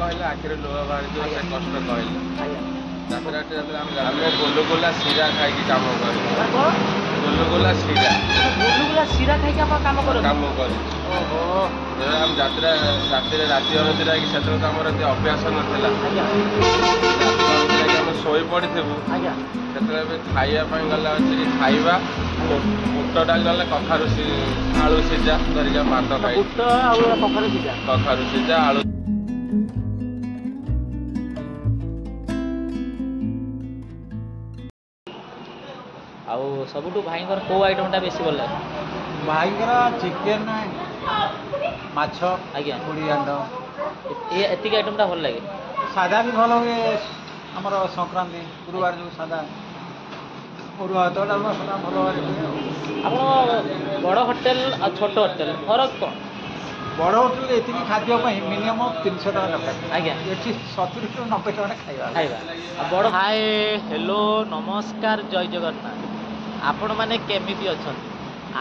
कहले आखिर लुह बाहर जो से कष्ट कहले जात्रा आम गोलगोला सीरा खाई काम कर गोलगोला सीरा खाई काम कर हम जात्रा राति अनुद्रा से अभ्यास नाला शोई पड़ू से खावाई गला खाଇବା बुट डाल गले कखारु आलू सीझा धरिका भात खाई कखारु सीझा आलू आउ सबुठु भाईंकर को आइटमटा बेसी भल लागे भाईंकर चिकेन माछ आज्ञा कुड़ी अंड एतिक आइटमटा भल लागे सादा भी भल हुए आमर संक्रांति गुरुवार जो सादा अरुआ भात डालमा सादा भल हुए आप बड़ होटेल आ छोट होटेल फरक कौन बड़ होटेल ये खाद्य मिनिमम 300 टका दरकार आज्ञा ये 70 टू 90 टका खाଇବା बड़ हाय हेलो नमस्कार जय जगन्नाथ आपण मैंने केमिति अछंती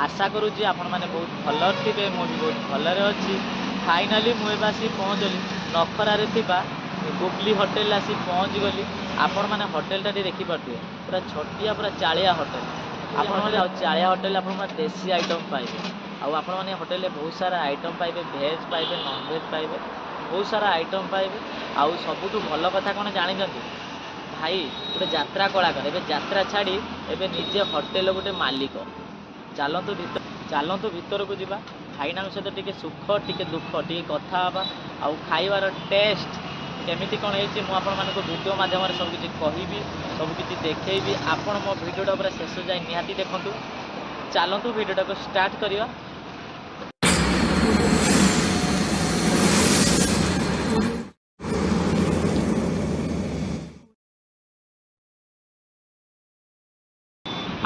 आशा करूँ आपण मैंने बहुत भल थे मुझे बहुत भलरे अच्छी फाइनाली मुझे आसी पहुँचली नखरारे थिबा गुगली होटेल आसी पहुँच गली आपण मैंने होटेलटा देखिपे पूरा छटिया पूरा चालिया होटेल आपण मैंने चालिया होटेल आप देसी आइटम पाइबे आपण मैंने होटेल बहुत सारा आइटम पाइबे भेज पाइबे नॉन भेज पाइबे बहुत सारा आइटम पाइबे आउ सबुठ भल कथा कौन जानी भाई गोटे यात्रा कलाकार एवं यात्रा छाड़ी एवं निजे होटेल गोटे मालिक चलतु भीतर को जावा भाईना सहित टे सुख टे दुख टे कथा आउ खाइबार टेस्ट केमिति कौन है मुझे वीडियो माध्यम सबकि कहबी सबकि देखी आपण मो वीडियोटा पूरा शेष जाए निहाती देखूँ चलतु वीडियोटा को स्टार्ट करिया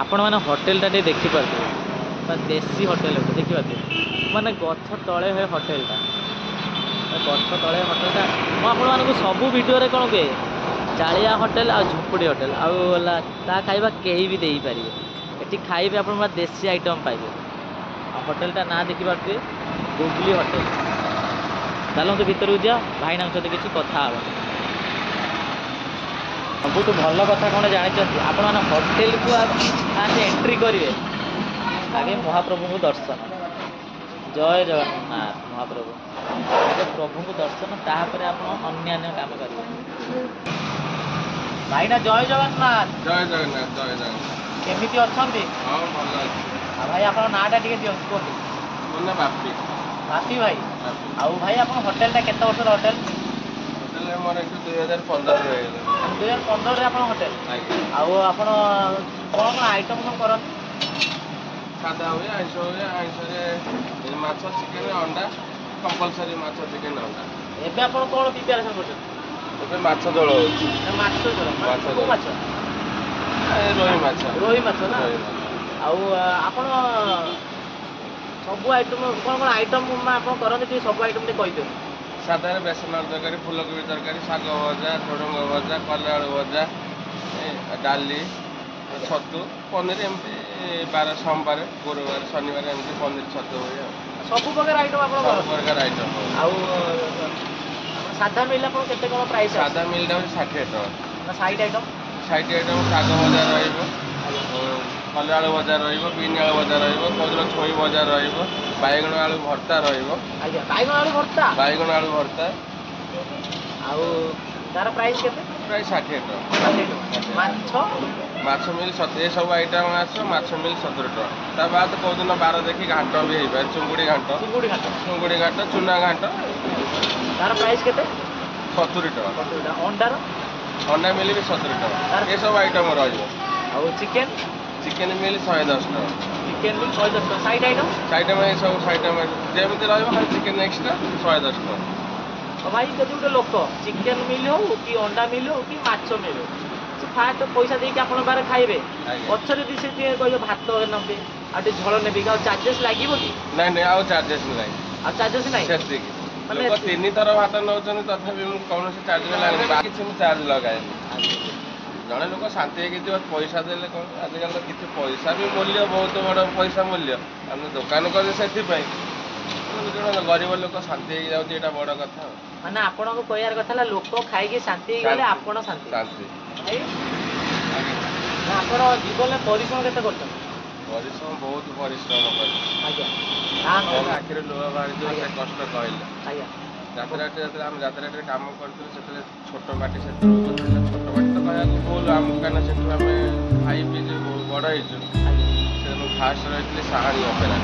आपण मैंने होटेलटा देखिपे देसी होटेल देखिपे माने गछ तले है होटेलटा गछ तले होटेलटा मुझे सबू वीडियो कौन कहे चालिया होटेल आ झुंपुड़ी होटेल आला खाଇବା कहीं भी दे पारे ये खाइबे आप देसी आइटम पाइबे होटेलटा ना देखिपे गुगली होटेल चलते भीतर को जा भाईना सहित किसी कथा सबुठ भल कथा कौन जानते आप होटेल को आगे एंट्री करेंगे आगे महाप्रभु को दर्शन जय जगन्नाथ महाप्रभु आगे प्रभु को दर्शन तापर आप अन्य काम करेंगे भाईना जय जगन्नाथ जय जगन्नाथ जय जगन्नाथ केमिति अछंती हां भल आ भाई आप नाटा टिके दियो कोठी मोना बापी बापी भाई आउ भाई आप होटेल टा केते वर्ष होटेल होटेल मोर 2015 रे 2015 रे आप होटेल आउ आपण कौन आइटम सब करन सादा हुए आइस रे माछ चिकेन अंडा कंपलसरी माछ चिकेन अंडा एबे आपण कोन प्रिपरेशन करछन एबे माछ झोल होछि माछ झोल माछ रोही माछ ना आउ आपण सब आइटम कौन आइटम आप करते सब आइटम कही दियो सादा बेसन तरकारी फूलकोबी तरकारी शाग भजा झुडुंग भजा कला आलू भजा डाली छतु पनीर एमती बार सोमवार गुरुवार शनिवार एमती पनीर छतु हुए सब प्रकार आइटम आप सब प्रकार आइटम आउ सादा मिल आप केते कोन प्राइस सादा मिलटा 60 टका साइड आइटम शाग भजा रहा कला आलू भजा बीन आलू भजा रही छोई भजा रैगण आलू भर्ता बैगण आलू भर्ता आउ तार प्राइस केते प्राइस 60 टका माछ मिल ये सब आइटम आस माछ मिल 70 टका ता बाद कौ दिन बार देखी घाट भी हो पाए चुंगुड़ी घाट चुना घाट तार प्राइस केते 70 टका अंडार अंडा मिल भी 70 टका ये सब आइटम रही चिकेन मिल 110 टका चिकेन मिल 110 टका साइड आइटम ये सब आइटम जमी रही चिकेन एक्सट्रा 110 टका तो भाई जब गोटे लोक चिकेन मिल हो कि अंडा मिल हो कि माछ मिल हो फास्ट पैसा देके आप बारे खाइबे पछरे दी से कहियो भात नबे आ झोल नेबी आ चार्जेस लागिबो कि नहीं नहीं आ चार्जेस नहीं आ चार्जेस नहीं सेति माने 3 थर भात नौचन तथापि कौन से चार्ज लागे बाकी किसी चार्ज लगाए जड़े लोक शांति पैसा देले कौन आजकल तो किसी पैसा भी मूल्य बहुत बड़ पैसा मूल्य आम दुकान कर गरीब लोक शांति हो जाए बड़ कथा। ମାନେ ଆପଣଙ୍କ କହିବାର କଥା ହେଲା ଲୋକ ଖାଇକି ଶାନ୍ତି ହେଇଗଲେ ଶାନ୍ତି। ଆପଣ ଶାନ୍ତି। ଶାନ୍ତି। ନା ଆପଣ ଜୀବନରେ ପରିଶ୍ରମ କେତେ କରୁଛନ୍ତି? ପରିଶ୍ରମ ବହୁତ ପରିଶ୍ରମ କଲି। ଆଜ୍ଞା ଆଖିରେ ଲୁହ ବାହାରିଯିବ ସେ କଷ୍ଟ କହିଲେ। ଆଜ୍ଞା ଯାତ୍ରାଟି ଯେତେବେଳେ ଆମେ ଯାତ୍ରାଟିରେ କାମ କରିଥିଲୁ ସେତେବେଳେ ଛୋଟ ପାଟି ସେତେବେଳକୁ ଥିଲା। ଛୋଟ ପାଟି ତ କହିବାକୁ ଭୁଲ ଆମକୁ, କାହିଁକିନା ସେଠୁ ଆମେ ଖାଇ ପିଇ ବଡ଼ ହେଇଛୁ। ସେଠୁ ଫାଷ୍ଟ ରହିଥିଲି Sahani opera.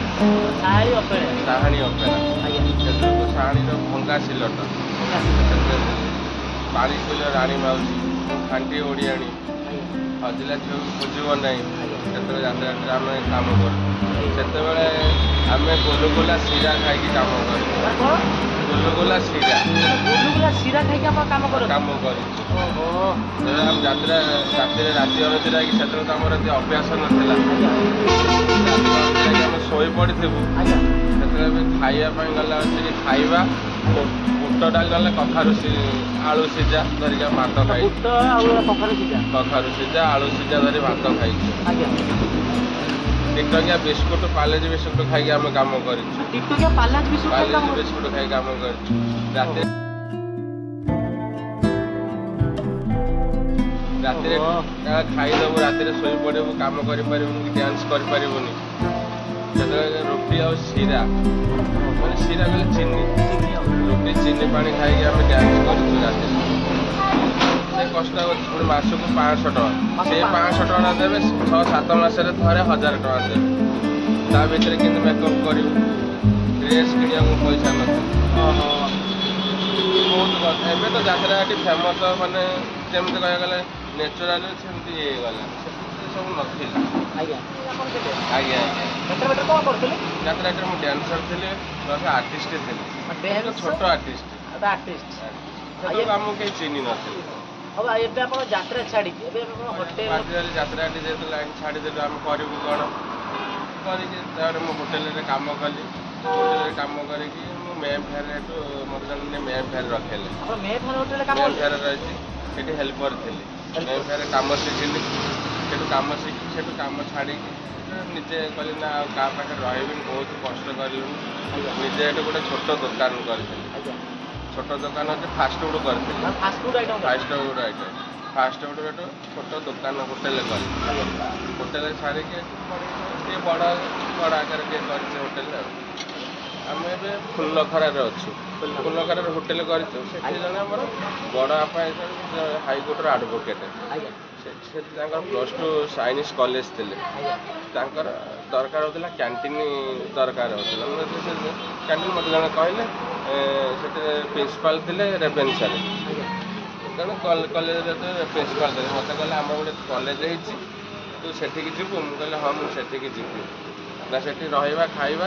Sahani opera. Sahani opera. ଆଜ୍ଞା ସେତେବେଳକୁ ସାହାଣୀର ଭଙ୍ଗା ସିଲଟ। ସେଥିରେ ପାଣି ପିଇଲେ ରାଣୀ ମାଉସୀ, ଖାଣ୍ଟି ଓଡ଼ିଆଣୀ, ହଜିଲା ଝିଅକୁ ଖୋଜିବ ନାହିଁ। ସେତେବେଳେ ଯାତ୍ରାଟିରେ ଆମେ କାମ କରୁ। ସେତେବେଳେ ଆମେ ଗୋଲୁଗୋଲା ଶିରା ଖାଇକି କାମ କରୁ। ଗୋଲୁଗୋଲା ଶିରା। ଗୁଲୁଗୁଲା ଶିରା ଖାଇକି ଆପଣ କାମ କରନ୍ତି? କାମ କରିଛୁ। ଓହୋ। ଯେତେବେଳେ ଆମେ ଯାତ୍ରା ରାତିରେ ରାତି ଅନିଦ୍ରା ହେଇକି, ସେତେବେଳେ ତ ଆମର ଏତେ ଅଭ୍ୟାସ ନଥିଲା। ରାତି ଅନିଦ୍ରା ହେଇକି ଆମେ ଶୋଇ ପଡ଼ିଥିବୁ। ଆଜ୍ଞା ସେତେବେଳେ ବି ଖାଇବା ପାଇଁ ଗଲା ଆସିକି ଖାଇବା ବୁଟ ଡାଲି ନହେଲେ ଆଳୁ ସିଝା ଧରିକି ଆମେ ଭାତ ଖାଇଛୁ। ବୁଟ ଆଉ କଖାରୁ ସିଝା। କଖାରୁ ସିଝା ଆଳୁ ସିଝା ଧରି ଭାତ ଖାଇଛୁ। ଆଜ୍ଞା ଟିକଟକିଆ ବିସ୍କୁଟ ପାଲେଜି ବିସ୍କୁଟ ଖାଇକି ଆମେ କାମ କରିଛୁ। ଟିକଟକିଆ ପାଲାଜ ବିସ୍କୁଟ ଖାଇକି କାମ ପାଲେଜି କରନ୍ତି? ବିସ୍କୁଟ ଖାଇକି କାମ କରିଛୁ। ରାତିରେ ଖାଇଦେବୁ, ରାତିରେ ଶୋଇପଡ଼ିବୁ, କାମ କରିପାରିବୁନି କି ଡ୍ୟାନ୍ସ କରିପାରିବୁନି। ସେତେବେଳେ ରୁଟି ଆଉ ଶିରା, ମାନେ ଶିରା କହିଲେ ଚିନି, ରୁଟି ଚିନି ପାଣି ଖାଇକି ଆମେ ଡ୍ୟାନ୍ସ କରିଛୁ ରାତିରେ। ସେ କଷ୍ଟ ହେଉଛି। ପୁଣି ମାସକୁ 500 ଟଙ୍କା। ସେ 500 ଟଙ୍କା ଦେବେ, 6-7 ମାସରେ ଥରେ 1000 ଟଙ୍କା ଦେବେ। ତା ଭିତରେ କିନ୍ତୁ ମେକଅପ୍ କରିବୁ, ଡ୍ରେସ୍ କିଣିବାକୁ ପଇସା ନଥିବ। ବହୁତ କଥା। ଏବେ ତ ଯାତ୍ରା ଏଠି ଫେମସ୍, ମାନେ ଯେମିତି କହିବାକୁ ଗଲେ ନେଚୁରାଲ ସେମିତି ହେଇଗଲା। ସେ ସବୁ ନଥିଲା। ଆଜ୍ଞା ଆଜ୍ଞା ଆଜ୍ଞା। ସେତେବେଳେ କ'ଣ କରୁଥିଲେ? ଯାତ୍ରାଟିରେ ମୁଁ ଡ୍ୟାନ୍ସର ଥିଲି, ପ୍ଲସ୍ ଆର୍ଟିଷ୍ଟ ଥିଲି। ଛୋଟ ଆର୍ଟିଷ୍ଟ। ଆର୍ଟିଷ୍ଟ। ସେତେବେଳକୁ ଆମକୁ କେହି ଚିହ୍ନି ନଥିଲେ। ହଉ ଏବେ ଆପଣ ଯାତ୍ରା ଛାଡ଼ିକି ଏବେ ଆପଣ ହୋଟେଲ ଯାତ୍ରାଟି ଯେହେତୁ ଲାଇନ୍ ଛାଡ଼ିଦେଲୁ, ଆମେ କରିବୁ କ'ଣ କରିକି ତାପରେ ମୁଁ ହୋଟେଲରେ କାମ କଲି। ହୋଟେଲରେ କାମ କରିକି ମୁଁ ମେ ଫେୟାରରେ ଏଠୁ ମୋତେ ଜଣେ ମେ ଫେୟାର ରଖେଇଲେ। ଆପଣ ମେ ଫେୟାର ହୋଟେଲରେ କାମ ମେ କଲେ? ଫେୟାରରେ ରହିଛି, ସେଠି ହେଲ୍ପର ଥିଲି। ମେ ଫେୟାରରେ କାମ ଶିଖିଲି। ସେଠୁ କାମ ଶିଖି ସେଠୁ କାମ ଛାଡ଼ିକି ନିଜେ କଲି ନା ଆଉ କାହା ପାଖରେ ରହିବିନି, ବହୁତ କଷ୍ଟ କରିବିନି। ନିଜେ ଏଠୁ ଗୋଟେ ଛୋଟ ଦୋକାନ କରିଥିଲି। ଛୋଟ ଦୋକାନ ଅଛି, ଫାଷ୍ଟଫୁଡ଼ କରିଥିଲି। Fast food item. Fast food item. Fast food ଏଠୁ ଛୋଟ ଦୋକାନ ହୋଟେଲରେ କଲି। ହୋଟେଲରେ ଛାଡ଼ିକି ଟିକେ ବଡ଼ ଆକାରରେ ଟିକେ କରିଛି ହୋଟେଲରେ ଆଉ। ଆମେ ଏବେ ଫୁଲନଖରାରେ ଅଛୁ। ଫୁଲନଖରାରେ ହୋଟେଲ କରିଛୁ। ସେଠି ଜଣେ ଆମର ବଡ଼ ବାପା ହାଇକୋର୍ଟର ଆଡ଼ଭୋକେଟ୍। ସେଠି ତାଙ୍କର +2 ସାଇନ୍ସ କଲେଜ ଥିଲେ। ତାଙ୍କର ଦରକାର ହେଉଥିଲା କ୍ୟାଣ୍ଟିନ୍, ଦରକାର ହେଉଥିଲା। ମୁଁ ସେ କ୍ୟାଣ୍ଟିନ୍ ମୋତେ ଜଣେ କହିଲେ, ସେଥିରେ ପ୍ରିନ୍ସିପାଲ୍ ଥିଲେ ରେଭେନ୍ସାରେ। ତେଣୁ କଲେଜରେ ପ୍ରିନ୍ସିପାଲ୍ ଥିଲେ। ମୋତେ କହିଲେ ଆମର ଗୋଟେ କଲେଜ ହେଇଛି, ତୁ ସେଠିକି ଯିବୁ? ମୁଁ କହିଲି ହଁ ମୁଁ ସେଠିକି ଯିବି। ନା ସେଠି ରହିବା ଖାଇବା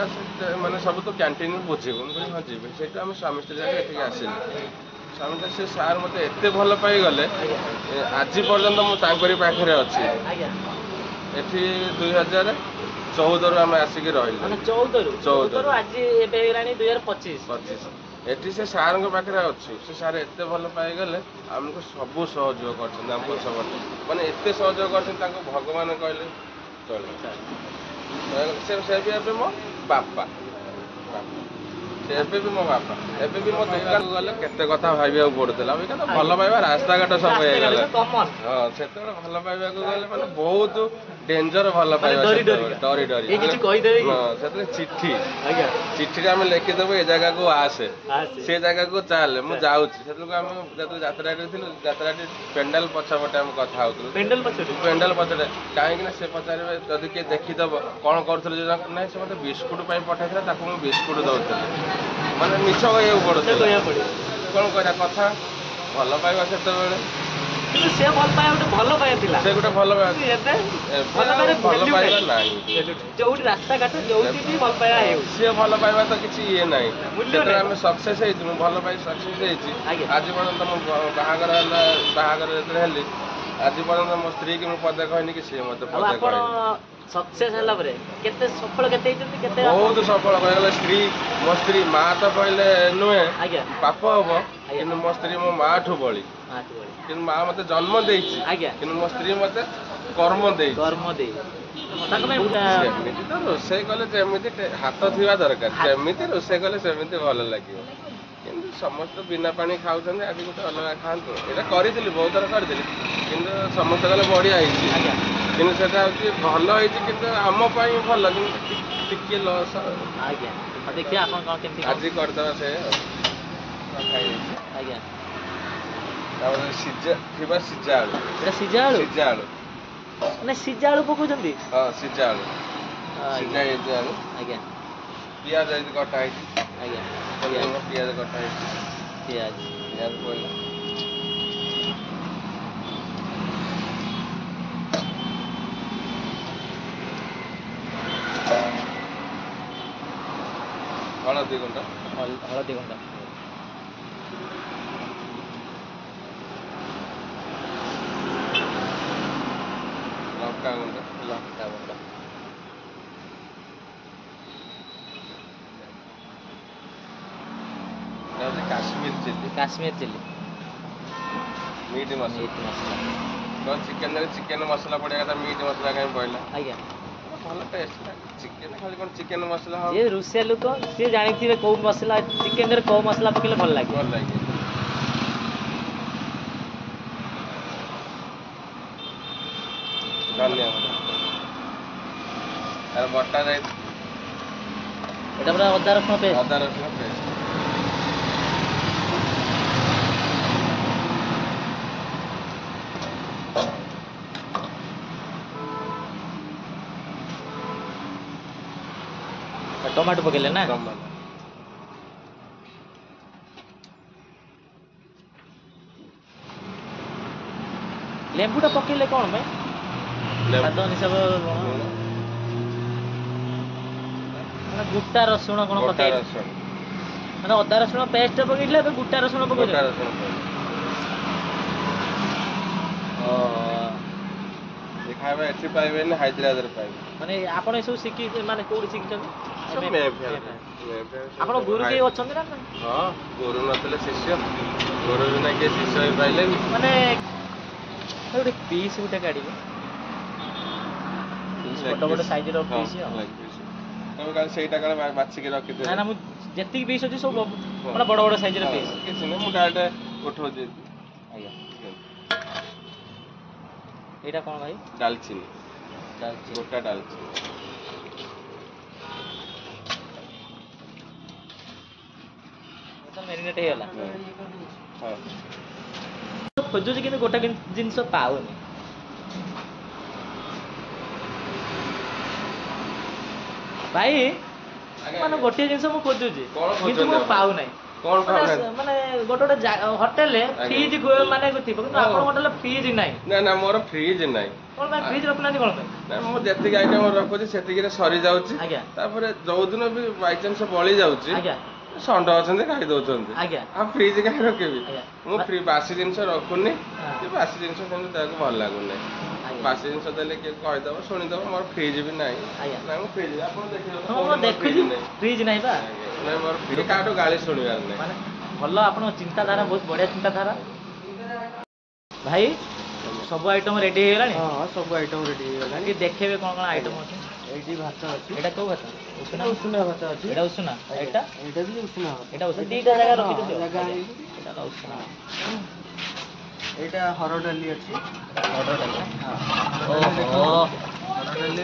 ମାନେ ସବୁ ତୁ କ୍ୟାଣ୍ଟିନ୍ ବୁଝିବୁ। ମୁଁ କହିଲି ହଁ ଯିବି। ସେଇଠୁ ଆମେ ସ୍ୱାମୀ ସ୍ତ୍ରୀ ଯାକ ଏଠିକି ଆସିଲୁ। ସ୍ୱାମୀ ସ୍ତ୍ରୀ ସେ ସାର୍ ମୋତେ ଏତେ ଭଲ ପାଇଗଲେ, ଆଜି ପର୍ଯ୍ୟନ୍ତ ମୁଁ ତାଙ୍କରି ପାଖରେ ଅଛି। ଏଠି 2014ରୁ ଆମେ ଆସିକି ରହିଲୁ। 14ରୁ ଆଜି ଏବେ ହେଇଗଲାଣି 2025। ଏଠି ସେ ସାର୍ଙ୍କ ପାଖରେ ଅଛୁ। ସେ ସାର୍ ଏତେ ଭଲ ପାଇଗଲେ, ଆମକୁ ସବୁ ସହଯୋଗ କରିଛନ୍ତି। ଆମ ପଛପଟେ ମାନେ ଏତେ ସହଯୋଗ କରିଛନ୍ତି, ତାଙ୍କୁ ଭଗବାନ କହିଲେ ଚଳେ। ସେ ବି ଏବେ ମୋ ବାପା। ସେ ଏବେ ବି ମୋ ବାପା। ଏବେ ବି ମୋ ଦୋକାନକୁ ଗଲେ କେତେ କଥା ଭାବିବାକୁ ପଡୁଥିଲା। ଅବିକା ତ ଭଲ ପାଇବା ରାସ୍ତାଘାଟ ସବୁ ହେଇଗଲା। ହଁ, ସେତେବେଳେ ଭଲ ପାଇବାକୁ ଗଲେ ମାନେ ବହୁତ ଡେଞ୍ଜର ଭଲ ପାଇବା। ଡରି ସେତେବେଳେ ଚିଠିରେ ଆମେ ଲେଖିଦେବୁ ଏ ଜାଗାକୁ ଆସେ, ସେ ଜାଗାକୁ ଚାଲେ, ମୁଁ ଯାଉଛି। ସେତେବେଳକୁ ଆମେ ଯେତେବେଳେ ଯାତ୍ରାରେ ଥିଲୁ, ଯାତ୍ରାଟି ପେଣ୍ଡାଲ ପଛପଟେ ଆମେ କଥା ହେଉଥିଲୁ। ପେଣ୍ଡାଲ ପଛରେ କାହିଁକି ନା ସେ ପଚାରିବେ ଯଦି କିଏ ଦେଖିଦେବ କ'ଣ କରୁଥିଲେ ଯେ, ନାହିଁ ସେ ମୋତେ ବିସ୍କୁଟ ପାଇଁ ପଠାଇଥିଲା, ତାକୁ ମୁଁ ବିସ୍କୁଟ ଦେଉଥିଲି। ମାନେ ମିଛ କହିବାକୁ ପଡ଼ୁଥିଲା। କ'ଣ କରିବା କଥା, ଭଲ ପାଇବା ସେତେବେଳେ। ସେ ଭଲ ପାଇବା ଗୋଟେ ଭଲ ପାଇବା ଥିଲା। ସେ ଗୋଟେ ଭଲ ପାଇବା ନାହିଁ। ଯୋଉଠି ରାସ୍ତାଘାଟ ଯୋଉଠି ବି ଭଲ ପାଇବା ହେଉଛି, ସିଏ ଭଲ ପାଇବା ତ କିଛି ଇଏ ନାହିଁ। ଯେତେବେଳେ ଆମେ ସକ୍ସେସ୍ ହେଇଛୁ, ମୁଁ ଭଲ ପାଇ ସକ୍ସେସ୍ ହେଇଛି। ଆଜି ପର୍ଯ୍ୟନ୍ତ ମୁଁ ବାହାଘର ଯେତେବେଳେ ହେଲି, ଆଜି ପର୍ଯ୍ୟନ୍ତ ମୋ ସ୍ତ୍ରୀ କି ମୁଁ ପଦେ କହିନି କି ସିଏ ମୋତେ ପଦେ କହିନି। ସକ୍ସେସ୍ ହେଲା ପରେ କେତେ ସଫଳ କେତେ ହେଇଛନ୍ତି? କେତେ ବହୁତ ସଫଳ କହିଗଲେ। ମୋ ସ୍ତ୍ରୀ ମା ତ କହିଲେ ନୁହେଁ, ପାପ ହବ, କିନ୍ତୁ ମୋ ସ୍ତ୍ରୀ ମୋ ମାଠୁ ବଳି। କିନ୍ତୁ ମା ମୋତେ ଜନ୍ମ ଦେଇଛି, କିନ୍ତୁ ମୋ ସ୍ତ୍ରୀ ମୋତେ କର୍ମ ଦେଇଛି। ସେମିତି ତ ରୋଷେଇ କଲେ ଯେମିତି ହାତ ଥିବା ଦରକାର, ଯେମିତି ରୋଷେଇ କଲେ ସେମିତି ଭଲ ଲାଗିବ। କିନ୍ତୁ ସମସ୍ତେ ବିନା ପାଣି ଖାଉଛନ୍ତି ଆଜି ଗୋଟେ ଅଲଗା ଖାଆନ୍ତୁ। ଏଇଟା କରିଥିଲି ବହୁତ ଥର କରିଥିଲି କିନ୍ତୁ ସମସ୍ତେ କହିଲେ ବଢ଼ିଆ ହେଇଛି। ଆଜ୍ଞା କିନ୍ତୁ ସେଟା ହେଉଛି ଭଲ ହେଇଛି କିନ୍ତୁ ଆମ ପାଇଁ ଭଲ କିନ୍ତୁ ଟିକେ ଲସ୍। ଆଜ୍ଞା ଆଉ ଦେଖିବା ଆପଣ କ'ଣ କେମିତି ଆଜି କରିଦେବା ସେ ଖାଇଦେଇଛି। ଆଜ୍ଞା ତାପରେ ସିଝା ଥିବା ସିଝା ଆଳୁ। ଏଇଟା ସିଝା ଆଳୁ ସିଝା ଆଳୁ ମାନେ ସିଝା ଆଳୁ ପକଉଛନ୍ତି? ହଁ ସିଝା ଆଳୁ ସିଝା ଆଜ୍ଞା ହେଇଛି ଆଳୁ। ଆଜ୍ଞା ପିଆଜ ଏମିତି କଟା ହେଇଛି। ଆଜ୍ଞା ପିଆଜ କଟା ହେଇଛି। ପିଆଜ ପିଆଜ ପଡ଼ିଲା। ହଳଦୀ ଗୁଣ୍ଡ ହଳଦୀ ଗୁଣ୍ଡ ଲଙ୍କା ଗୁଣ୍ଡ ଲଙ୍କା ଗୁଣ୍ଡ Kashmir chili Kashmir chili meat masala. Meat masala ଚିକେନରେ ଚିକେନ ମସଲା ପଡ଼ିବା କଥା ମିଟ୍ ମସଲା କାହିଁ ପଡ଼ିଲା? ଆଜ୍ଞା ଭଲ ଟେଷ୍ଟ ଚିକେନ ଖାଲି କ'ଣ ଚିକେନ ମସଲା ହବ? ଯିଏ ରୋଷେଇଆ ଲୋକ ସିଏ ଜାଣିଥିବେ କୋଉ ମସଲା ଚିକେନରେ କୋଉ ମସଲା ପକେଇଲେ ଭଲ ଲାଗେ। ଭଲ ଲାଗେ। ଧନିଆ ପତ୍ର ବଟା ଯାଇ ଏଇଟା ପୁରା ଅଦା ରସୁଣ ପେଷ୍ଟ। ଅଦା ରସୁଣ ପେଷ୍ଟ ଟମାଟୋ ପକେଇଲେ ନା? ଟମାଟୋ ଲେମ୍ବୁଟା ପକେଇଲେ କ'ଣ ପାଇଁ? ସ୍ୱାଦ ହିସାବ ମାନେ ଗୋଟା ରସୁଣ କ'ଣ ପକେଇଲେ? ମାନେ ଅଦା ରସୁଣ ପେଷ୍ଟ ପକେଇଥିଲେ ଏବେ ଗୋଟା ରସୁଣ ପକେଇଲେ? ଖାଇବା ଏଠି ପାଇବେନି ହାଇଦ୍ରାବାଦରେ ପାଇବେ। ମାନେ ଆପଣ ଏସବୁ ଶିଖି ମାନେ କୋଉଠି ଶିଖିଛନ୍ତି? ଆପଣ ଗୁରୁ କେହି ଅଛନ୍ତି ନା? ହଁ ଗୁରୁ ନଥିଲେ ଶିଷ୍ୟ, ଗୁରୁ ବିନା କିଏ ଶିଷ୍ୟ ହେଇପାରିଲେନି। ମାନେ ଗୋଟେ ପିସ୍ ଗୋଟେ କାଢ଼ିବେ, ବଡ଼ ବଡ଼ ସାଇଜର ପିସ୍। ତମେ କାଳେ ସେଇଟା କାଳେ ବାଛିକି ରଖିଥିବ? ନା ମୁଁ ଯେତିକି ପିସ୍ ଅଛି ସବୁ ମାନେ ବଡ଼ ବଡ଼ ସାଇଜର ପିସ୍। କିଛି ନାହିଁ ମୁଁ ଡାଇରେକ୍ଟ ଉଠଉଛି। ଆଜ୍ଞା ଏଇଟା କ'ଣ ଭାଇ? ଡାଲଚିନି ଡାଲଚିନି ଗୋଟା ଡାଲଚିନି। ମ୍ୟାରିନେଟ୍ ହେଇଗଲା। ହଁ ଖୋଜୁଛି କିନ୍ତୁ ଗୋଟେ ଜିନିଷ ପାଉନି। ଭାଇ ମାନେ ଗୋଟିଏ ଜିନିଷ ମୁଁ ଖୋଜୁଛି କିନ୍ତୁ ମୁଁ ପାଉନାହିଁ। ମାନେ ଗୋଟେ ହୋଟେଲରେ ଫ୍ରିଜ୍ ମାନେ ଥିବ କିନ୍ତୁ ଆପଣଙ୍କ ହୋଟେଲରେ ଫ୍ରିଜ୍ ନାହିଁ। ନା ମୋର ଫ୍ରିଜ୍ ନାହିଁ। କ'ଣ ପାଇଁ ଫ୍ରିଜ୍ ରଖୁନାହାନ୍ତି କ'ଣ ପାଇଁ? ନା ମୁଁ ଯେତିକି ଆଇଟମ୍ ରଖୁଛି ସେତିକିରେ ସରିଯାଉଛି। ଆଜ୍ଞା ତାପରେ ଯୋଉଦିନ ବି ବାଇଚାନ୍ସ ବଳି ଯାଉଛି ଆଜ୍ଞା ଷଣ୍ଢ ଅଛନ୍ତି ଖାଇ ଦଉଛନ୍ତି। ଆଜ୍ଞା ଆଉ ଫ୍ରିଜ୍ କାହିଁ ରଖିବି? ଆଜ୍ଞା ମୁଁ ବାସି ଜିନିଷ ରଖୁନି। ବାସି ଜିନିଷ ସେମିତି ଦେବାକୁ ଭଲ ଲାଗୁନି। ବାସି ଜିନିଷ ଦେଲେ କିଏ କହିଦେବ ଶୁଣିଦେବ। ମୋର ଫ୍ରିଜ୍ ବି ନାହିଁ। ନା ମୁଁ ଫ୍ରିଜ୍ ଆପଣ ଦେଖୁଛି ଫ୍ରିଜ୍ ନାହିଁ ବା। ନାଇଁ ମୋର କାହାଠୁ ଗାଳି ଶୁଣିବାର ନାହିଁ। ମାନେ ଭଲ ଆପଣଙ୍କ ଚିନ୍ତାଧାରା ବହୁତ ବଢ଼ିଆ ଚିନ୍ତାଧାରା। ଭାଇ ସବୁ ଆଇଟମ୍ ରେଡି ହେଇଗଲାଣି? ହଁ ସବୁ ଆଇଟମ୍ ରେଡି ହେଇଗଲାଣି। ଟିକେ ଦେଖେଇବେ କ'ଣ କ'ଣ ଆଇଟମ୍ ଅଛି? ଏଇଠି ଭାତ ଅଛି। ଏଇଟା କୋଉ ଭାତ? ଉଷୁନା ଭାତ ଅଛି। ଏଇଟା ଉଷୁନା? ଏଇଟା ବି ଉଷୁନା ଭାତ। ଏଇଟା ଉଷୁନା ଦିଟା ଜାଗା ରଖିଛନ୍ତି? ଜାଗା ଏଇଟା ଉଷୁନା। ଏଇଟା ହରଡ଼ ଡାଲି ଅଛି। ଅର୍ଡ଼ର ଡାଲି ନା? ଓହୋ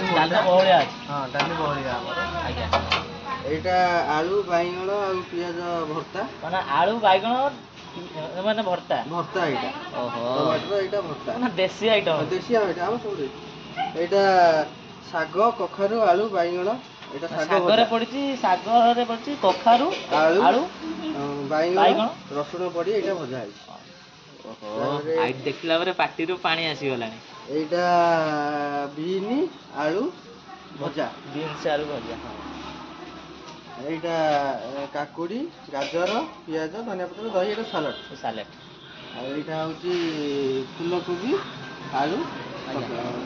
ଡାଲି ବହଳିଆ ଅଛି। ହଁ ଡାଲି ବହଳିଆ ଆମର। ଆଜ୍ଞା ଏଇଟା ଆଳୁ ବାଇଗଣ ଆଉ ପିଆଜ ଭର୍ତ୍ତା। ମାନେ ଆଳୁ ବାଇଗଣ ମାନେ ଭର୍ତ୍ତା ଏଇଟା। ଓହୋ ଟମାଟର ଏଇଟା ଭର୍ତ୍ତା। ମାନେ ଦେଶୀ ଆଇଟମ୍। ଦେଶୀ ଆଇଟମ୍ ଆମ ସବୁ ଦେଶୀ। ଏଇଟା ଶାଗ କଖାରୁ ଆଳୁ ବାଇଗଣ। ଏଇଟା ଶାଗରେ ପଡ଼ିଛି, ଶାଗରେ ପଡ଼ିଛି କଖାରୁ ଆଳୁ ବାଇଗଣ ରସୁଣ ପଡ଼ି ଏଇଟା ଭଜା ହେଇଛି। ଓହୋ ଦେଖିଲା ପରେ ପାଟିରୁ ପାଣି ଆସିଗଲାଣି। ଏଇଟା ବିନ୍ ଆଳୁ ଭଜା। ବିନ୍ସ ଆଳୁ ଭଜା। ଏଇଟା କାକୁଡ଼ି ଗାଜର ପିଆଜ ଧନିଆ ପତ୍ର ଦହି ଏଇଟା ସାଲାଡ଼। ଆଉ ଏଇଟା ହେଉଛି ଫୁଲକୋବି ଆଳୁ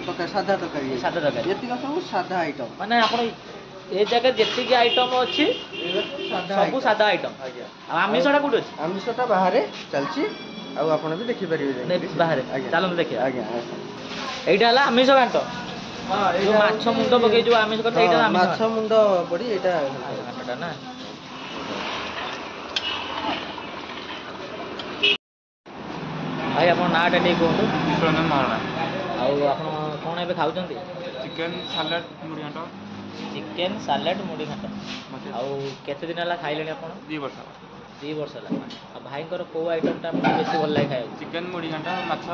ତରକାରୀ ସାଧା ତରକାରୀ। ଏତିକ ସବୁ ସାଧା ଆଇଟମ୍। ମାନେ ଆପଣ ଏ ଜାଗାରେ ଯେତିକି ଆଇଟମ୍ ଅଛି ସବୁ ସାଧା ଆଇଟମ୍। ଆଜ୍ଞା ଆଉ ଆମିଷଟା କୋଉଠି ଅଛି? ଆମିଷଟା ବାହାରେ ଚାଲିଛି। ଆଉ ଆପଣ ବି ଦେଖିପାରିବେ ବାହାରେ। ଚାଲନ୍ତୁ ଦେଖିବା। ଆଜ୍ଞା ଏଇଟା ହେଲା ଆମିଷ ଘାଣ୍ଟ। ଯୋଉ ମାଛ ମୁଣ୍ଡ ପକେଇ ଯୋଉ ଆମିଷ କଥା ଏଇଟା ମାଛ ମୁଣ୍ଡ ପଡ଼ି ଏଇଟା ଘାଣ୍ଟଟା ନା। ଭାଇ ଆପଣ ନାଁଟା ଟିକେ କୁହନ୍ତୁ। ବିଶ୍ୱରଞ୍ଜନ ମହାରଣା। ଆଉ ଆପଣ କ'ଣ ଏବେ ଖାଉଛନ୍ତି? ଚିକେନ୍ ସାଲାଡ଼ ମୁଢ଼ି ଘାଣ୍ଟ। ଚିକେନ୍ ସାଲାଡ଼ ମୁଢ଼ି ଘାଣ୍ଟ। ଆଉ କେତେ ଦିନ ହେଲା ଖାଇଲେଣି ଆପଣ? 2 ବର୍ଷ ହେଲା। 2 ବର୍ଷ ହେଲା। ଆଉ ଭାଇଙ୍କର କେଉଁ ଆଇଟମ୍ଟା ଆପଣଙ୍କୁ ବେଶୀ ଭଲ ଲାଗେ ଖାଇବାକୁ? ଚିକେନ୍ ମୁଢ଼ି ଘାଣ୍ଟ ମାଛ।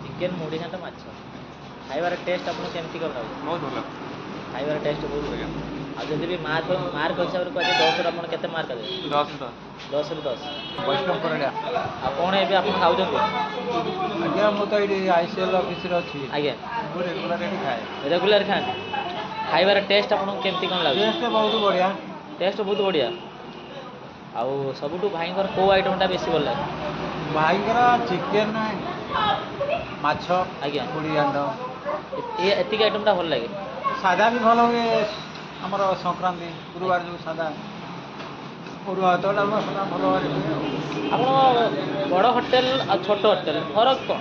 ଚିକେନ୍ ମୁଢ଼ି ଘାଣ୍ଟ ମାଛ। ଖାଇବାର ଟେଷ୍ଟ ଆପଣଙ୍କୁ କେମିତି କ'ଣ ଲାଗୁଛି? ବହୁତ ଭଲ। ଖାଇବାର ଟେଷ୍ଟ ବହୁତ ଭଲ। ଆଉ ଯଦି ବି ମାର୍କ ହିସାବରେ କୁହାଯାଏ 10ରୁ ଆପଣ କେତେ ମାର୍କ ଦେବେ? 10ରୁ 10। 10ରୁ 10। ବୈଷ୍ଣବ ପରିଡ଼ା। ଆଉ କ'ଣ ଏବେ ଆପଣ ଖାଉଛନ୍ତି? ଆଜ୍ଞା ମୁଁ ତ ଏଇଠି ICL ଅଫିସରେ ଅଛି। ଆଜ୍ଞା ମୁଁ ରେଗୁଲାର ଏଠି ଖାଏ। ରେଗୁଲାର ଖାଆନ୍ତି। ଖାଇବାର ଟେଷ୍ଟ ଆପଣଙ୍କୁ କେମିତି କ'ଣ ଲାଗୁଛି? ଟେଷ୍ଟ ବହୁତ ବଢ଼ିଆ। ଟେଷ୍ଟ ବହୁତ ବଢ଼ିଆ। ଆଉ ସବୁଠୁ ଭାଇଙ୍କର କେଉଁ ଆଇଟମ୍ଟା ବେଶୀ ଭଲ ଲାଗେ? ଭାଇଙ୍କର ଚିକେନ୍ ମାଛ ଆଜ୍ଞା ମୁଢ଼ି ଘାଣ୍ଟ। ଏତିକି ଆଇଟମ୍ଟା ଭଲ ଲାଗେ। ସାଧା ବି ଭଲ ହୁଏ। ଆମର ସଂକ୍ରାନ୍ତି ଗୁରୁବାର ଯେଉଁ ସାଧା ଅରୁଆ ଭାତ ଡାଲମା ସାଧା ଭଲ ଭାବରେ ହୁଏ। ଆପଣ ବଡ଼ ହୋଟେଲ ଆଉ ଛୋଟ ହୋଟେଲ ଫରକ କ'ଣ?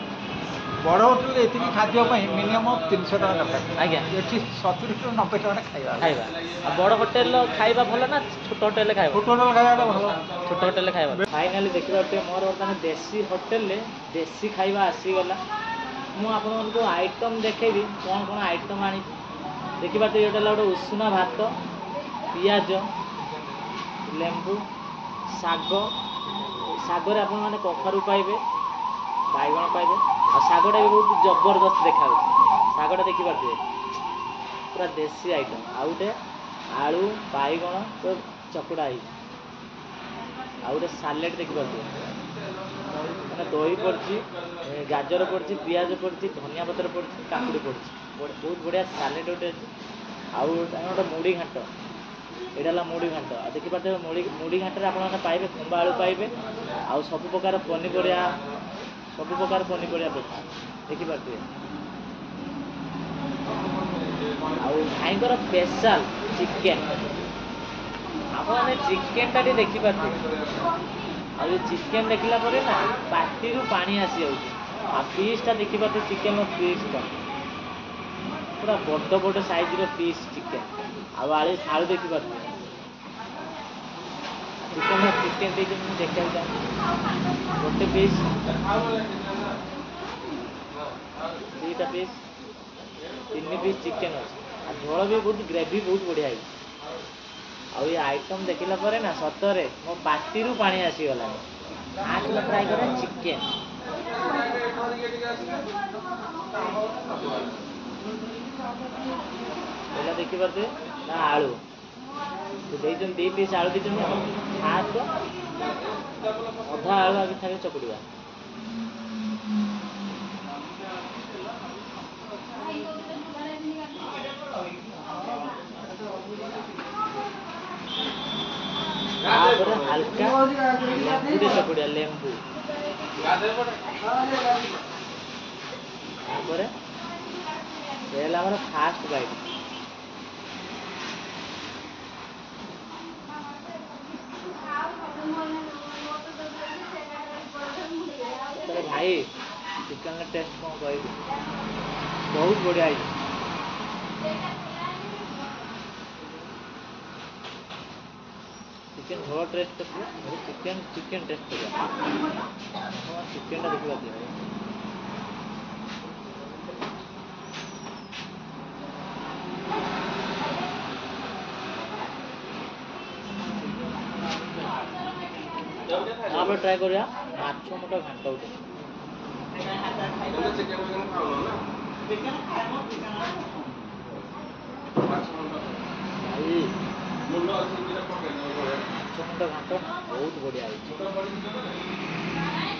ବଡ଼ ହୋଟେଲରେ ଏତିକି ଖାଦ୍ୟ ପାଇଁ ମିନିମମ୍ 300 ଟଙ୍କା ଦରକାର। ଆଜ୍ଞା ଏଠି 70ରୁ 90 ଟଙ୍କା ଖାଇବା। ଆଉ ବଡ଼ ହୋଟେଲର ଖାଇବା ଭଲ ନା ଛୋଟ ହୋଟେଲରେ ଖାଇବା? ଛୋଟ ହୋଟେଲ ଖାଇବାଟା ଭଲ। ଛୋଟ ହୋଟେଲରେ ଖାଇବା। ଫାଇନାଲି ଦେଖିପାରୁଥିବେ ମୋର ବର୍ତ୍ତମାନ ଦେଶୀ ହୋଟେଲରେ ଦେଶୀ ଖାଇବା ଆସିଗଲା। ମୁଁ ଆପଣଙ୍କୁ ଆଇଟମ୍ ଦେଖେଇବି କ'ଣ କ'ଣ ଆଇଟମ୍ ଆଣିଛି। ଦେଖିପାରୁଥିବେ ଏଇଟା ହେଲା ଗୋଟେ ଉଷୁନା ଭାତ, ପିଆଜ, ଲେମ୍ବୁ, ଶାଗ। ଶାଗରେ ଆପଣମାନେ କଖାରୁ ପାଇବେ, ବାଇଗଣ ପାଇବେ। ଆଉ ଶାଗଟା ବି ବହୁତ ଜବରଦସ୍ତ ଦେଖାଯାଉଛି। ଶାଗଟା ଦେଖିପାରୁଥିବେ ପୁରା ଦେଶୀ ଆଇଟମ୍। ଆଉ ଗୋଟେ ଆଳୁ ବାଇଗଣ ଚକୁଡ଼ା ହେଇଛି। ଆଉ ଗୋଟେ ସାଲେଡ଼ ଦେଖିପାରୁଥିବେ ମାନେ ଦହି ପଡ଼ିଛି, ଗାଜର ପଡ଼ିଛି, ପିଆଜ ପଡ଼ିଛି, ଧନିଆ ପତ୍ର ପଡ଼ିଛି, କାକୁଡ଼ି ପଡ଼ିଛି। ବହୁତ ବଢ଼ିଆ ସାଲେଡ଼ ଗୋଟେ ଅଛି। ଆଉ ଗୋଟେ ମୁଢ଼ି ଘାଣ୍ଟ। ଏଇଟା ହେଲା ମୁଢ଼ି ଘାଣ୍ଟ। ଆଉ ଦେଖିପାରୁଥିବେ ମୁଢ଼ି ଘାଣ୍ଟରେ ଆପଣମାନେ ପାଇବେ ଖମ୍ବ ଆଳୁ ପାଇବେ ଆଉ ସବୁ ପ୍ରକାର ପନିପରିବା ପଡ଼ିଛି ଦେଖିପାରୁଥିବେ। ଆଉ ଭାଇଙ୍କର ସ୍ପେଶାଲ ଚିକେନ୍। ଆପଣମାନେ ଚିକେନ୍ଟା ଟିକେ ଦେଖିପାରୁଥିବେ। ଆଉ ଏ ଚିକେନ୍ ଦେଖିଲା ପରେ ନା ପାଟିରୁ ପାଣି ଆସିଯାଉଛି। ଆଉ ପିସ୍ଟା ଦେଖିପାରୁଥିବେ ଚିକେନ୍ର ପିସ୍ଟା ପୁରା ବଡ଼ ବଡ଼ ସାଇଜ୍ର ପିସ୍ ଚିକେନ୍। ଆଉ ଆଳୁ ଦେଖିପାରୁଥିବେ। ଚିକେନ୍ ଦେଇଛନ୍ତି ମୁଁ ଦେଖିବାକୁ ଚାହୁଁଛି। ଗୋଟେ ପିସ୍, 2ଟା ପିସ୍, 3 ପିସ୍ ଚିକେନ୍ ଅଛି। ଆଉ ଝୋଳ ବି ବହୁତ ଗ୍ରେଭି ବହୁତ ବଢ଼ିଆ ହେଇଛି। ଆଉ ଏ ଆଇଟମ୍ ଦେଖିଲା ପରେ ନା ସତରେ ମୋ ପାଟିରୁ ପାଣି ଆସିଗଲାଣି। ଆସିଲା ଟ୍ରାଏ କରିବା ଚିକେନ୍। ଏଇଟା ଦେଖିପାରୁଥିବେ ନା ଆଳୁ ଦେଇଛନ୍ତି। 2 ପିସ୍ ଆଳୁ ଦେଇଛନ୍ତି। ଫାଷ୍ଟ ଅଧା ଆଳୁ ଆଗେ ଖାଲି ଚକୁଡ଼ିବା। ତାପରେ ହାଲକା ଲେମ୍ବୁ ଚକୁଡ଼ିବା। ଲେମ୍ବୁ ତାପରେ ଏ ହେଲା ଆମର ଫାଷ୍ଟ ବାଇଟ୍। ଭାଇ ଚିକେନ୍ର ଟେଷ୍ଟ କ'ଣ କହିବି, ବହୁତ ବଢ଼ିଆ ହେଇଛି। ଚିକେନ୍ ଝୋଳ ଟେଷ୍ଟ କରିବେ। ଚିକେନ୍ ଟେଷ୍ଟ କରିବା। ଚିକେନ୍ଟା ଦେଖିପାରୁଥିବେ। ତାପରେ ଟ୍ରାଏ କରିବା ମାଛ ମୁଣ୍ଡ ଘାଣ୍ଟ ଗୋଟେ। ମାଛ ମୁଣ୍ଡ ଘାଣ୍ଟ ବହୁତ ବଢ଼ିଆ ହେଇଛି।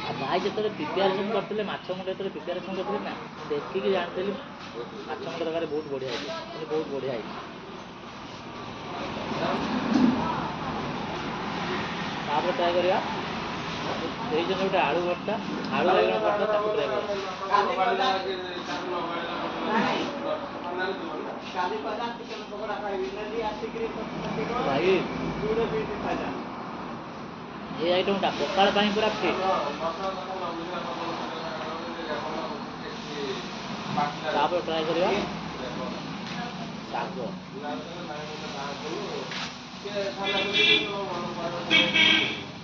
ଆଉ ଭାଇ ଯେତେବେଳେ ପ୍ରିପାରେସନ୍ କରିଥିଲେ ମାଛ ମୁଣ୍ଡ ଯେତେବେଳେ ପ୍ରିପାରେସନ୍ କରିଥିଲେ ନା ଦେଖିକି ଜାଣିଥିଲି ମାଛ ମୁଣ୍ଡ ତରକାରୀ ବହୁତ ବଢ଼ିଆ ହେଇଛି। ବହୁତ ବଢ଼ିଆ ହେଇଛି। ତାପରେ ଟ୍ରାଏ କରିବା ଦେଇଛନ୍ତି ଗୋଟେ ଆଳୁ ଭର୍ତ୍ତା, ଆଳୁ ବାଇଗଣ ଭର୍ତ୍ତା। ତାକୁ ଟ୍ରାଏ କରିବା। ଭାଇ ଏ ଆଇଟମ୍ଟା ପଖାଳ ପାଇଁ ପୁରା ଫିଟ୍। ତାପରେ ଟ୍ରାଏ କରିବା ଶାଗ।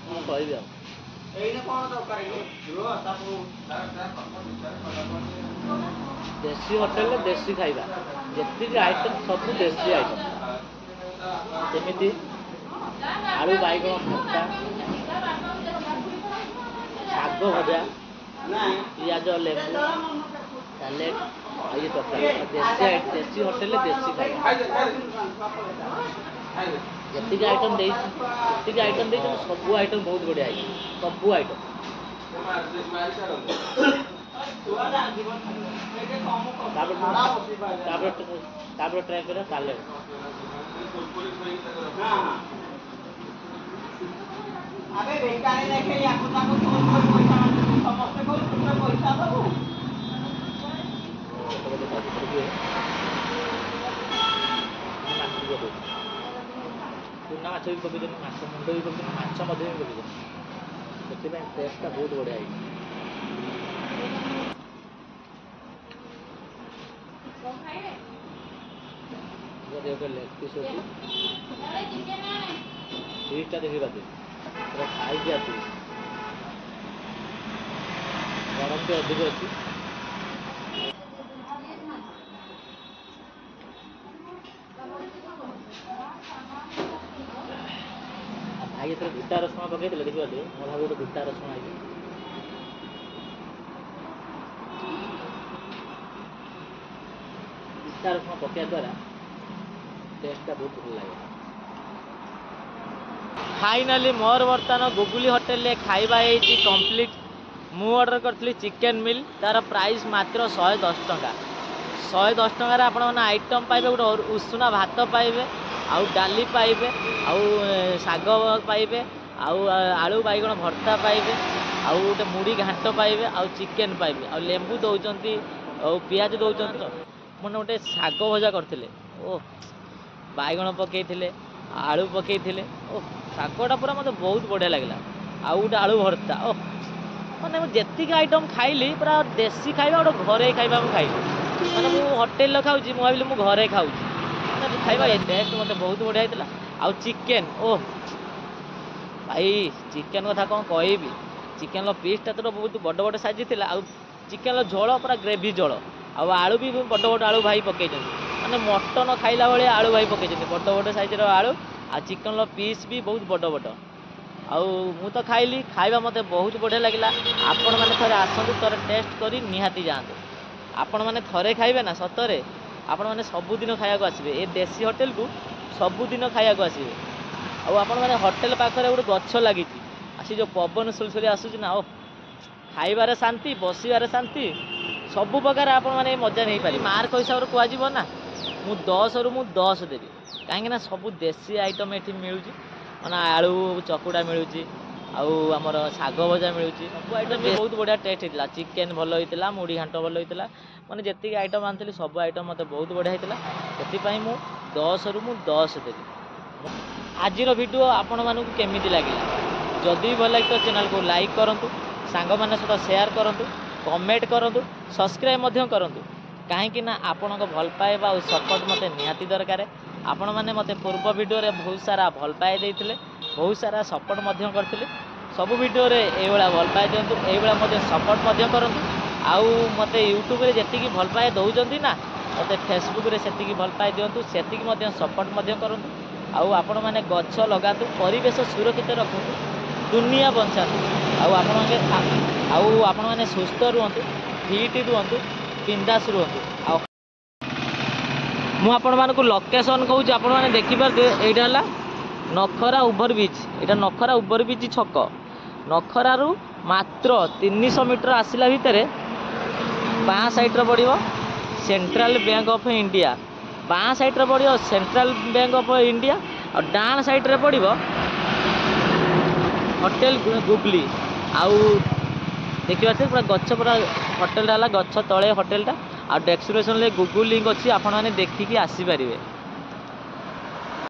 ମୁଁ କହିବି ଆଉ देसी होटेल में देसी खाइबा जी आइटम सब देसी आइटम जमी आलू बैगण भर्ता शाग भजा पियाज लेबू सैलेड ये तरकारी देसी होटेल देसी खाइबा जी आइटम जी आइटम दे सब आइटम बहुत बढ़िया सब आइटम ट्राए कर सैलेड चूना माछ भी पकड़ माछ मुंड भी पकड़ माछ भी पकड़ से टेस्टा बहुत बढ़िया लेग पीस दुईटा देखी पाते खाई दिया पीस गरम भी अधिक अच्छी भाई ये गोटा रसुण पकई देखिए मैं भाव गोटे गोटा रसुण आई गोटा रसुण पकड़ा द्वारा टेस्टा बहुत भल लगे फाइनाली मोर बर्तमान गुगुली होटेल खाइबा कंप्लीट मु ऑर्डर करी चिकेन मिल तार प्राइस मात्र 110 टंका 110 टंकार आपण मैंने आइटम पाइबे गोटे उषुना भात पाइबे आउ डाली पाइबे आउ शाग पाइबे आउ आलू बैगण भर्ता पाइबे आउ गोटे मुड़ी घाट पाइबे आउ चिकेन पाइबे आउ लेंबू दौरान आउ पियाज दौरान मैंने गोटे शाग भजा करते ओ बैगण पकई आलू पकई ओ शागटा पूरा मतलब बहुत बढ़िया लगे आउ गोटे आलू भर्ता ओ मैंने जी आइटम खाइली पूरा देसी खाइबा गोटे घरे खाइबा खाइली मैंने मुझे होटेल खाऊँ भाविली मुझे घरे खाऊँ मैंने खाइबा टेस्ट मत बहुत बढ़िया होता आउ चिकेन ओ भाई चिकेन कथा कौन कहबी चिकेन पीसटा तो बहुत बड़ बड़ साइज थी आउ चिकेन झोल पूरा ग्रेवी झोल आउ आलू भी बड़ बड़ आलू भाई पकई मैंने मटन खाइला भाई आलू भाई पकई बड़ बड़ साइज आलू आ चिकेन पीस भी बहुत बड़ बड़ आउ मु तो खाइली खाइबा मते बहुत बढ़िया लगिला आपण माने थरे आसंतु थरे टेस्ट करी निहाती जाआंतु आपण माने थरे खाइबे ना सतरे आपण माने सबुदिन खाइबा को आसीबे ए देसी होटेल को सबुदिन खाइबा को आसीबे आउ आपण माने होटेल पाखरे गोटे गछ लागिची आसी जो पवन सुलसुली आसुची ना ओ खाइबारे शांति बसिबारे शांति सबु प्रकार आपण माने मजा नहीं पारी मार्क हिसाब रे कुआ जीवो ना मु 10 रु मु 10 देबी काहे ना सबु देसी आइटम एठी मिलुची माने आलू चकुड़ा मिलुची आउ आमर शाग भजा मिलूँ सब आइटम भी बहुत बढ़िया टेस्ट होता चिकेन भल होता मुड़ी घाट भल होता मैंने जी आइटम आनी सब आइटम मत बहुत बढ़िया होता से मुझे 10 रु 10 देवी आज वीडियो आपण मानक केमी लगे जदि भल लगे तो चैनल को लाइक करूँ सांग मान सहित शेयर करूँ कमेंट करूँ सब्सक्राइब करूँ कहीं आपण भल पाइबा और सपोर्ट मत निहाती दरकार आपण मैंने मत पूर्व वीडियो रे बहुत सारा भल पाए देते बहुत सारा सपोर्ट करते सब वीडियो रे एभला भल पाए दिंतु एभला सपोर्ट करूँ आउ मत यूट्यूब रे जी भल पाए दौरान ना मत फेसबुक रे से भल पाए दिंतु से सपोर्ट करूँ आउ आपण मैंने गछ लगातु परिवेश सुरक्षित रखु दुनिया बचातु आपण मैंने सुस्थ रुहतु फिट रुहतु बिंदास रुहतु मु आपण मानक लोकेशन कहूँ आपण मैंने देखिपारे यहाँ नखरा ओभर ब्रिज यहाँ नखरा ओभर ब्रिज छक नखरारू मात्र 300 मीटर आसला भितर बाँ साइड पड़ो सेंट्रल बैंक ऑफ इंडिया बाँ साइड पड़ो सेंट्रल बैंक ऑफ इंडिया और डाण साइड रे पड़ो होटेल गुगली आउ देखिए पूरा गछ पूरा होटेल गछ तले होटेलटा आ डेस्क्रिप्शन गुगल लिंक अच्छी आपण मैंने देखिकी आसीपारे।